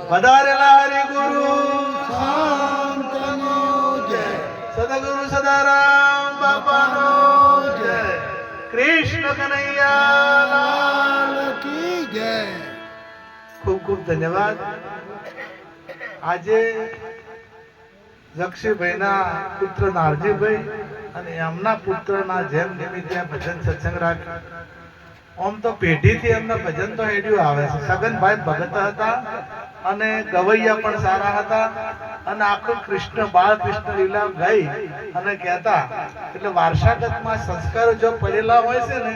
વધારેલા હરિગુરુ સંતનો જય, સદગુરુ સદારામ બાપાનો જય, કૃષ્ણ કનૈયા લાલ કી જય. ખૂબ ખૂબ ધન્યવાદ. આજે જક્ષીભાઈના પુત્ર નારજીભાઈ અને એમના પુત્રના જેમ નિમિત્તે ભજન સત્સંગ રાખ્યા. આમ તો પેઢીથી એમના ભજન તો હેડ્યું આવે છે. સગનભાઈ ભગત હતા અને ગવૈયા પણ સારા હતા અને આખું કૃષ્ણ બાળ કૃષ્ણ લીલા ગઈ અને કહેતા. એટલે વારસાગતમાં સંસ્કારો જો પડેલા હોય છે ને,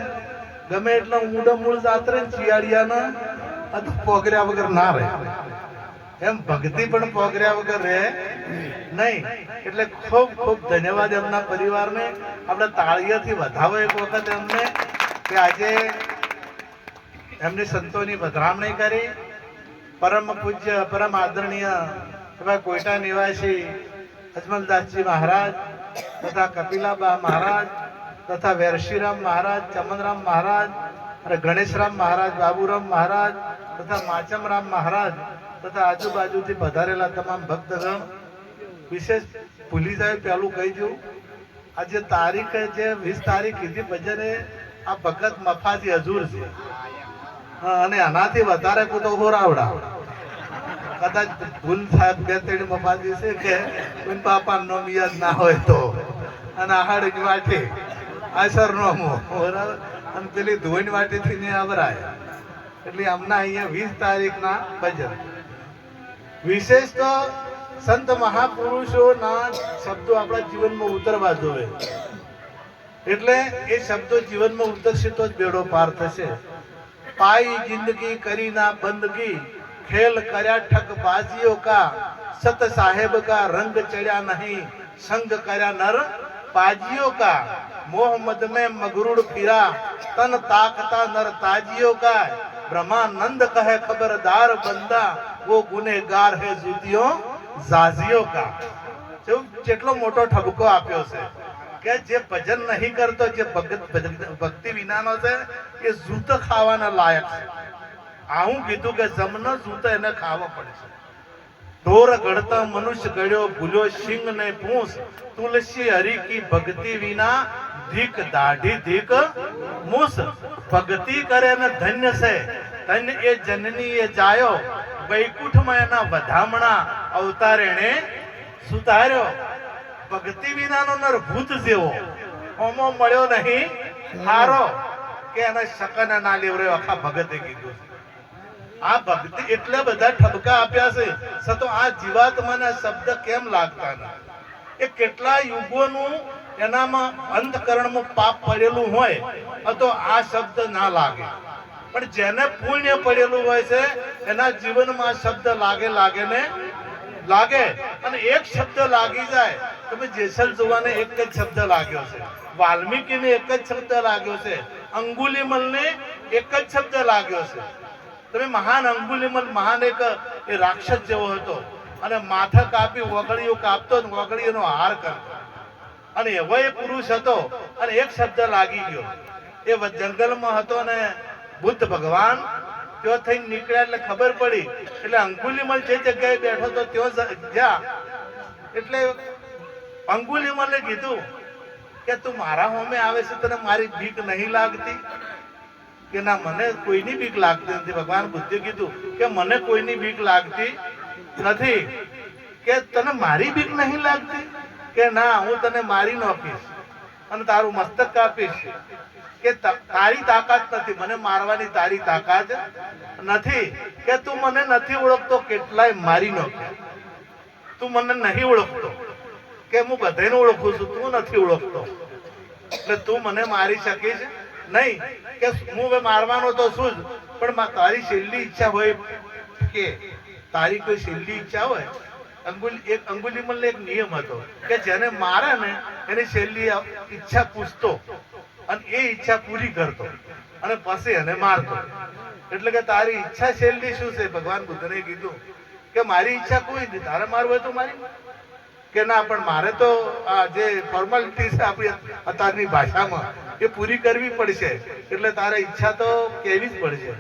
ગમે એટલો મૂળ જાત્રે ચિયાડિયાના તો પોગર્યા વગર ના રહે. એમ ભક્તિ પણ પોગર્યા વગર રહે નહીં. એટલે ખૂબ ખૂબ ધન્યવાદ એમના પરિવારને. આપણે તાળીઓથી વધાવો એક વખત એમને કે આજે એમની સંતોની વધામણી કરી. પરમ પૂજ્ય પરમ આદરણીય એવા કોઈટા નિવાસી અજમલદાસજી મહારાજ તથા કપિલાબા મહારાજ તથા વેરશીરામ મહારાજ, ચમનરામ મહારાજ અને ગણેશરામ મહારાજ, બાબુરામ મહારાજ તથા માચમરામ મહારાજ તથા આજુબાજુથી પધારેલા તમામ ભક્તગણ, વિશેષ ભૂલી જાય પહેલું કહી દઉં, આજે તારીખ જે 20 તારીખ કીધી ભજને આ ભગત મફાથી હજુર છે અને આનાથી વધારે તો હોરાવડા. કદાચ ભૂલ થાય 2-3 મફાથી છે કે બાપા નો યાદ ના હોય તો, અને આહાડ વાટી આસર નો બરાબર, અને પેલી ધોઈન વાટીથી ને આવરાય. એટલે હમણાં અહીંયા 20 તારીખના ભજન. વિશેષ તો સંત મહાપુરુષોના શબ્દો આપણા જીવનમાં ઉતરવા જોઈએ. એટલે એ શબ્દો જીવનમાં ઉતરશે તો જ બેડો પાર થશે. પાઈ જિંદગી કરી ના બંદગી, ખેલ કર્યા ઠગ બાજીઓ કા, સત સાહેબ કા રંગ ચડ્યા નહીં, સંગ કર્યા નર પાજીઓ કા, મોહ મદ में मगरूर फिरा, तन ताकता नर ताजियों का, ब्रह्मानंद कहे खबरदार बंदा, वो गुनेगार है जुतियों जाजियों का. જેટલો મોટો ઠપકો આપ્યો છે કે જે ભજન નહીં કરતો, જે ભક્તિ વિનાનો છે, એ જૂત ખાવાના લાયક છે. આવું કીધું કે જમનો જૂત એને ખાવા પડે છે. ઢોર ગળતા મનુષ્ય ગળ્યો, ભૂલ્યો સિંહ ને પૂંછ, તુલસી હરી કી ભક્તિ વિના, ધીક દાઢી ધીક મૂસ. ભક્તિ કરે ને ધન્ય છે, ધન્ય એ જનની એ જાયો, વૈકુંઠમાં એના વધામણા અવતારેણે સુતાર્યો. ભક્તિ વિનાનો નર ભૂત જેવો હોમો મળ્યો નહીં હારો, કે એને શકન ના લેવર્યો. આખા ભગતે કીધું. આ ભક્તિ એટલે બધા ઠપકા આપ્યા છે, છતાં આ જીવાત્માના શબ્દ કેમ લાગતા નથી? એ કેટલા યુગોનું એનામાં અંતકરણમાં પાપ પડેલું હોય તો આ શબ્દ ના લાગે. પણ જેને પુણ્ય પડેલું હોય છે એના જીવનમાં શબ્દ લાગે ને લાગે. અને એક શબ્દ લાગી જાય. તમે જેસલ જોવાને એક જ શબ્દ લાગ્યો છે, વાલ્મીકીને એક જ શબ્દ લાગ્યો છે, અંગુલીમલને એક જ શબ્દ લાગ્યો છે. તમે મહાન અંગુલીમલ મહાન એક એ રાક્ષસ જેવો હતો અને માથા કાપી વગડીઓ કાપતો, વગડીઓનો હાર કરતો, અને એવો એ પુરુષ હતો અને એક શબ્દ લાગી ગયો. એ જંગલમાં હતો ને બુદ્ધ ભગવાન ત્યાં થઈને નીકળ્યા એટલે ખબર પડી. એટલે અંગુલીમલ જે જગ્યાએ બેઠો તો ત્યાં જ્યાં, એટલે અંગુલીમલે કીધું કે તું મારા હોમે આવે છે, તને મારી બીક નહીં લાગતી? કે ના, મને કોઈની બીક લાગતી નથી. ભગવાન બુદ્ધે કીધું કે મને કોઈની બીક લાગતી નથી. કે તને મારી બીક નહીં લાગતી? કે ના, હું તને મારી નાખીશ અને તારું મસ્તક કાપીશ. કે તારી તાકાત નથી, મને મારવાની તારી તાકાત નથી. કે તું મને નથી ઓળખતો, કેટલાય મારી નાખ્યા. તું મને નહીં ઓળખતો, કે હું બધાને ઓળખું છું, તું નથી ઓળખતો, એટલે તું મને મારી શકીશ નહીં. કે હું હવે મારવાનો તો છું જ, પણ તારી છેલ્લી ઈચ્છા હોય, કે તારી કોઈ છેલ્લી ઈચ્છા હોય. એક અંગુલીમલને એક નિયમ હતો કે જેને મારે ને એની છેલ્લી ઈચ્છા પૂછતો અને એ ઈચ્છા પૂરી કરતો અને પછી એને મારતો. એટલે કે તારી ઈચ્છા છેલ્લી શું છે? ભગવાન બુદ્ધને કીધું કે મારી ઈચ્છા કોઈ નથી, તારે મારવું હોય તો મારી. કે ના, પણ મારે તો આ જે ફોર્માલિટી છે આપણી અત્યારની ભાષામાં એ પૂરી કરવી પડશે. એટલે તારે ઈચ્છા તો કહેવી જ પડશે.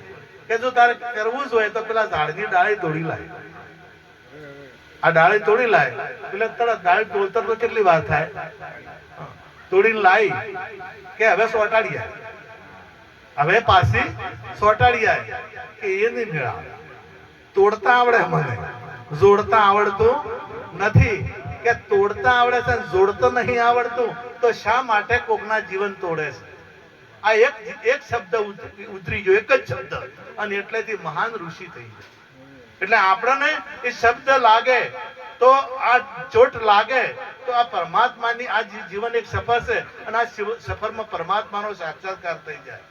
કે જો તારે કરવું જ હોય તો પેલા ઝાડની ડાળી તોડી લાય. આ ડાળી તોડી લાય એટલે તરત ડાળી તોડતા તો કેટલી વાર થાય? તોડીને લાવી કે હવે સોટાડી આય, હવે પાછી સોટાડી આય કે એ નહીં મેળા. તોડતા આવડે મને, જોડતા આવડતું નથી. કે તોડતા આવડે છે જોડતો નહીં આવડતું તો શા માટે કોકના જીવન તોડે છે? આ એક શબ્દ ઉતરી ગયો, એક જ શબ્દ, અને એટલેથી મહાન ઋષિ થઈ જાય. એટલે આપણને એ શબ્દ લાગે તો આ ચોટ લાગે તો આ પરમાત્માની આ જીવન એક સફર છે અને આ સફરમાં પરમાત્માનો સાક્ષાત્કાર થઈ જાય.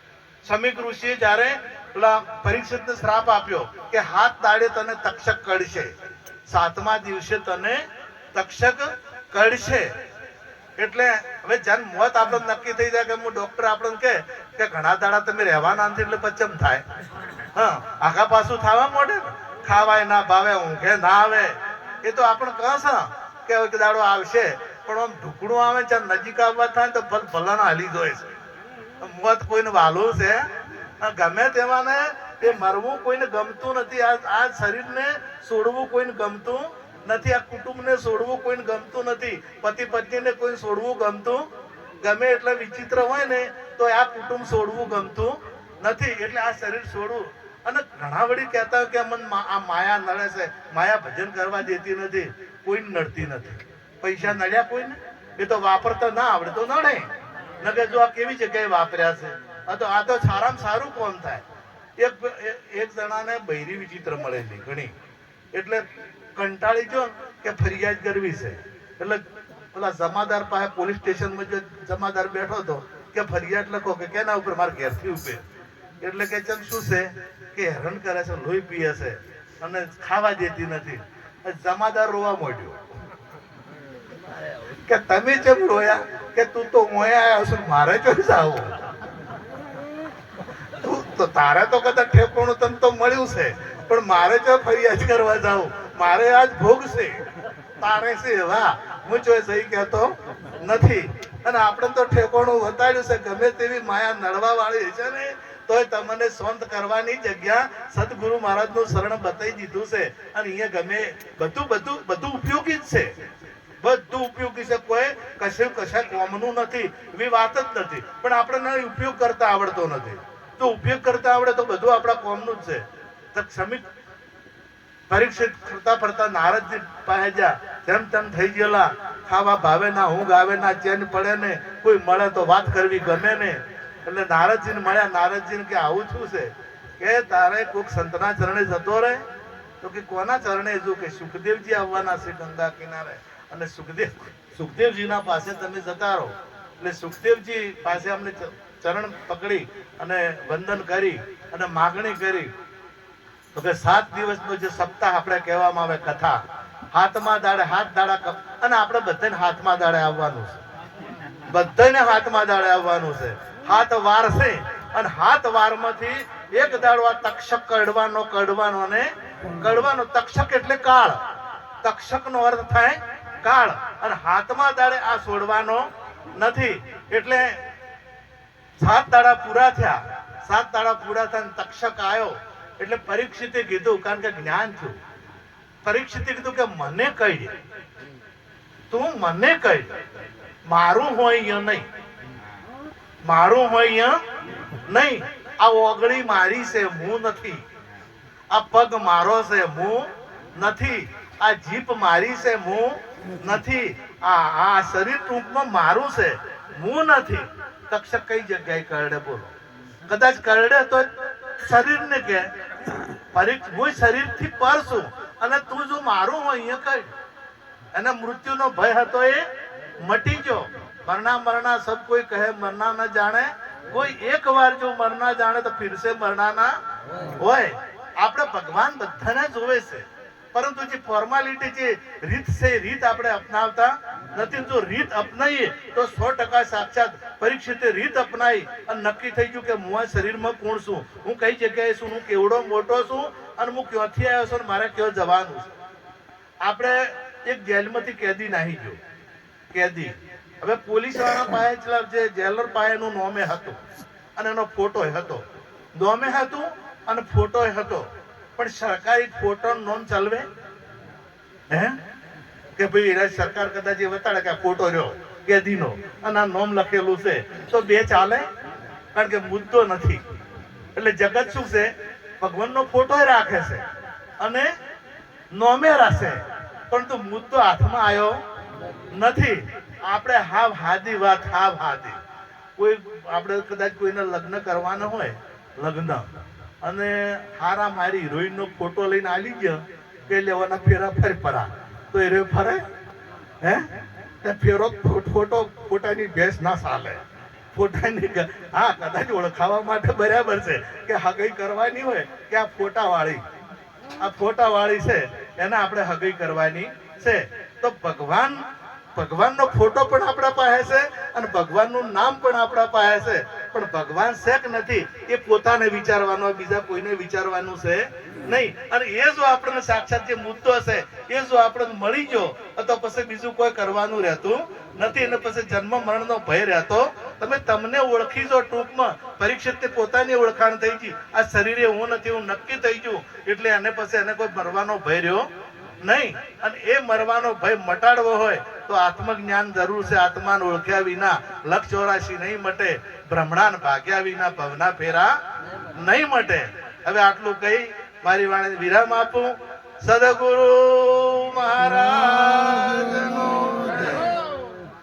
સમીક ઋષિએ જ્યારે પેલા પરીક્ષિતને શ્રાપ આપ્યો કે હાથ દાડે તને તક્ષક કળશે, 7મા દિવસે તને તક્ષક કળશે. એટલે હવે જન મોત આપણને નક્કી થઈ જાય કે હું ડોક્ટર આપણને કે ઘણા દાડા તમે રહેવાના નથી એટલે પચમ થાય. હા, આખા પાછું થવા મોડે ને, ખાવાય ના ભાવે, ઊંઘે ના આવે. એ તો આપણે કહે કે દાડો આવશે, પણ આમ ઢુકડું આવે છે નજીક આવવા થાય તો ભલાના હાલી જોઈએ છે. મોત કોઈને વાલું છે? ગમે તેવાને એ મરવું કોઈને ગમતું નથી. આ શરીરને છોડવું કોઈને ગમતું નથી. આ કુટુંબને છોડવું કોઈને ગમતું નથી. પતિ પત્નીને કોઈ છોડવું ગમતું, ગમે એટલે વિચિત્ર હોય ને તો આ કુટુંબ છોડવું ગમતું નથી. એટલે આ શરીર છોડવું. અને ઘણા વળી કહેતા હોય કે અમને આ માયા નડે છે, માયા ભજન કરવા દેતી નથી. કોઈ નડતી નથી. પૈસા નડ્યા કોઈને? એ તો વાપરતા ના આવડે તો નડે. નકે જો આ કેવી જગ્યાએ વાપર્યા છે. આ તો સારામાં સારું કોમ થાય. એક જણાને બૈરી વિચિત્ર મળેલી ઘણી, એટલે કંટાળી ગયો કે ફરિયાદ કરવી છે. એટલે પેલા જમાદાર પાસે પોલીસ સ્ટેશનમાં જો જમાદાર બેઠો હતો કે ફરિયાદ લખો કે કેના ઉપર? મારા ઘેરથી ઉપર. એટલે કે ચમ શું છે કે હેરાન કરે છે, લોહી પીએ છે અને ખાવા દેતી નથી. જમાદાર રોવા માંડ્યો કે તમે કેમ રોયા? કે તું તો મોયા આવ્યો છું, મારે ક્યાં જાવું? તું તો તારે તો કદાચ ઠેકોણું તને તો મળ્યું છે, પણ મારે જો ફરિયાદ કરવા જાઉં, મારે આજ ભોગ છે, તારે છે. વાહ, હું જો સહી કહેતો નથી. અને આપણે તો ઠેકોણું વતાડ્યું છે. ગમે તેવી માયા નડવા વાળી છે ને તોય તમને શાંત કરવાની જગ્યા સદગુરુ મહારાજનું શરણ બતાવી દીધું છે. અને અહીંયા ગમે બધું ઉપયોગી જ છે. બધું ઉપયોગી છે. કોઈ કશા કોમનું નથી એવી વાત જ નથી. પણ આપણે ઉપયોગ કરતા આવડતો નથી. તો ઉપયોગ કરતા આવડે તો બધું આપણા કોમનું જ છે. સમીક પરીક્ષિત ફરતા ફરતા નારદજી પાસે જા, જેમ તેમ થઈ ગયેલા. ખાવા ભાવે ના, ઊંઘ આવે ના, ચેન પડે ને, કોઈ મળે તો વાત કરવી ગમે ને. એટલે નારદજીને મળ્યા. નારદજીને કે આવું શું છે? કે તારે કોઈક સંતના ચરણે જતો રહે? તો કે કોના ચરણે? જો કે સુખદેવજી આવવાના છે ગંગા કિનારે, અને સુખદેવજીના પાસે તમે જતા રહો. એટલે સુખદેવજી પાસે અમને ચરણ પકડી અને વંદન કરી અને માગણી કરી. તો કે 7 દિવસનો જે સપ્તાહ આપણે કહેવામાં આવે કથા, હાથમાં દાડે હાથ દાડા, અને આપણે બધાને હાથમાં દાડે આવવાનું છે. બધાને હાથમાં દાડે આવવાનું છે. હાથ વાર છે અને હાથ વારમાંથી એક દાડો આ તક્ષક કડવાનો ને કડવાનો. તક્ષક એટલે કાળ. તક્ષક નો અર્થ થાય કાળ. અને હાથમાં દાડે આ છોડવાનો નથી. એટલે 7 દાડા પૂરા થયા. 7 દાડા પૂરા થયા તક્ષક આવ્યો. એટલે પરીક્ષિતે કીધું, કારણ કે જ્ઞાન થયું, પરીક્ષિતે કીધું કે મને કહી, તું મને કહી, મારું હોય અહીંયા નહીં, મારું હોય અહીંયા નહીં. આ ઓગળી મારી છે, હું નથી. આ પગ મારો છે, હું નથી. આ જીભ મારી છે, હું નથી. આ શરીર ટૂંકમાં મારું છે, હું નથી. તક્ષક કઈ જગ્યાએ કરડે? બોલો. કદાચ કરડે તો શરીરને કે હું શરીરથી પર છું અને તું જો મારું હોય અહીંયા કઈ. એને મૃત્યુનો ભય હતો, એ મટી ગયો. મરણા સબ કોઈ કહે મરણા ન જાણે, કોઈ એક વાર જો મરણા જાણે તો ફિરસે મરણા ના હોય. આપણે ભગવાન બધાને જોવે છે, પરંતુ જે ફોર્માલિટી, જે રીત છે, રીત આપણે અપનાવતા નથી. જો રીત અપનાવીએ તો 100% સાક્ષાત પરીક્ષિતે રીત અપનાવી અને નક્કી થઈ ગયું કે હું આ શરીરમાં કોણ છું, હું કઈ જગ્યાએ છું, હું કેવડો મોટો છું અને હું ક્યાંથી આવ્યો છું, મારે ક્યાં જવાનું છે. આપણે એક જેલમાંથી કેદી નાહી ગયો, કેદી. હવે પોલીસ વાળા પાસે, જે જેલર પાસે એનું નોમે હતું અને એનો ફોટો હતો. નોમે હતું અને ફોટો હતો, પણ સરકારી ફોટો નોમ ચાલવે હે કે ભાઈ રાજ્ય સરકાર કદાચ એ બતાડે કે આ ફોટો રહ્યો કેદીનો અને આ નોમ લખેલું છે તો બે ચાલે? કારણ કે મુદ્દો નથી. એટલે જગત શું છે, ભગવાનનો ફોટો રાખે છે અને નોમે રાખે, પરંતુ મુદ્દો હાથમાં આવ્યો નથી. આપણે હાવ હાદી વાત, હાવ હાદી. કોઈ આપણે કદાચ કોઈને લગ્ન કરવાના હોય, લગ્ન અને હારા મારી હિરોઈન નો ફોટો લઈને આવી ગયો કે લેવાના ફેરા ફરી પરા તો એ રે ફરે હે? ફેરો ફોટો ફોટાની ભેસ ના ચાલે. ફોટાની હા કદાચ ઓળખાવા માટે બરાબર છે કે હગઈ કરવાની હોય કે આ ફોટા વાળી છે એને આપણે હગઈ કરવાની છે. તો ભગવાનનો ફોટો પણ આપણા પાસે છે અને ભગવાનનું નામ પણ આપણા પાસે છે, પણ ભગવાન છે કે નથી એ પોતાને વિચારવાનો, બીજા કોઈને વિચારવાનું છે નહીં. અને એ જો આપણને સાક્ષાત જે મુદ્દો છે એ જો આપણને મળી ગયો તો પછી બીજું કોઈ કરવાનું રહેતું નથી. અને પછી જન્મ મરણનો ભય રહેતો તમને ઓળખી જો ટૂંકમાં પરીક્ષિત પોતાની ઓળખાણ થઈ ગઈ, આ શરીરે હું નથી હું નક્કી થઈ ગયું, એટલે એને પછી એને કોઈ મરવાનો ભય રહ્યો નહીં. અને એ મરવાનો ભય મટાડવો હોય તો આત્મજ્ઞાન જરૂર છે. આત્માને ઓળખ્યા વિના લક્ષ 84 નહીં મટે, બ્રહ્મણાન ભાગ્યા વિના ભવના ફેરા નહીં મટે. હવે આટલું કહી મારી વાણી વિરામ આપું. સદગુરુ મહારાજનો